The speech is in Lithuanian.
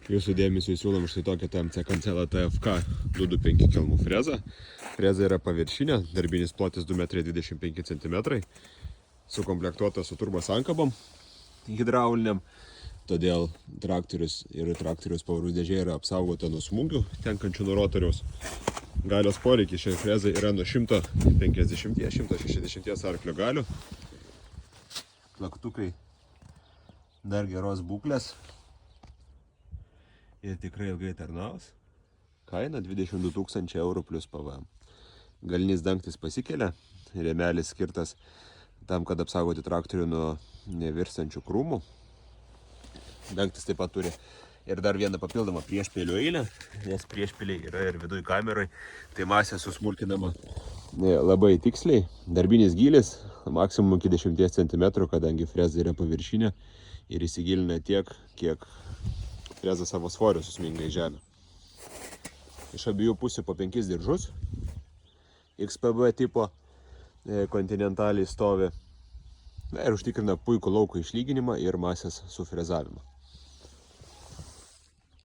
Jūsų dėmesio siūlom štai tokią TMC Cancela TFK 225 kelmų frezą. Freza yra paviršinė, darbinis plotis 2,25 cm, sukomplektuota su turbo sankabom hidrauliniam. Todėl traktorius ir traktoriaus pavarų dėžė yra apsaugota nuo smūgių tenkančių nuo rotoriaus. Galios poreikis šiai frezai yra nuo 150-160 arklio galių. Plaktukai dar geros būklės ir tikrai ilgai tarnaus. Kaina 22 000 eurų plus PVM. Galinis dangtis pasikelia, rėmelis skirtas tam, kad apsaugoti traktorių nuo nevirstančių krūmų. Dangtis taip pat turi ir dar vieną papildomą priešpėlių eilę, nes priešpėliai yra ir viduj kameroj, tai masė susmulkinama labai tiksliai. Darbinis gylis maksimum iki 10 cm, kadangi freza yra paviršinė ir įsigilina tiek, kiek freza savo svorio susminga į žemę. Iš abiejų pusių po 5 diržus. XPB tipo kontinentaliai stovi ir užtikrina puikų lauko išlyginimą ir masės sufrezavimą.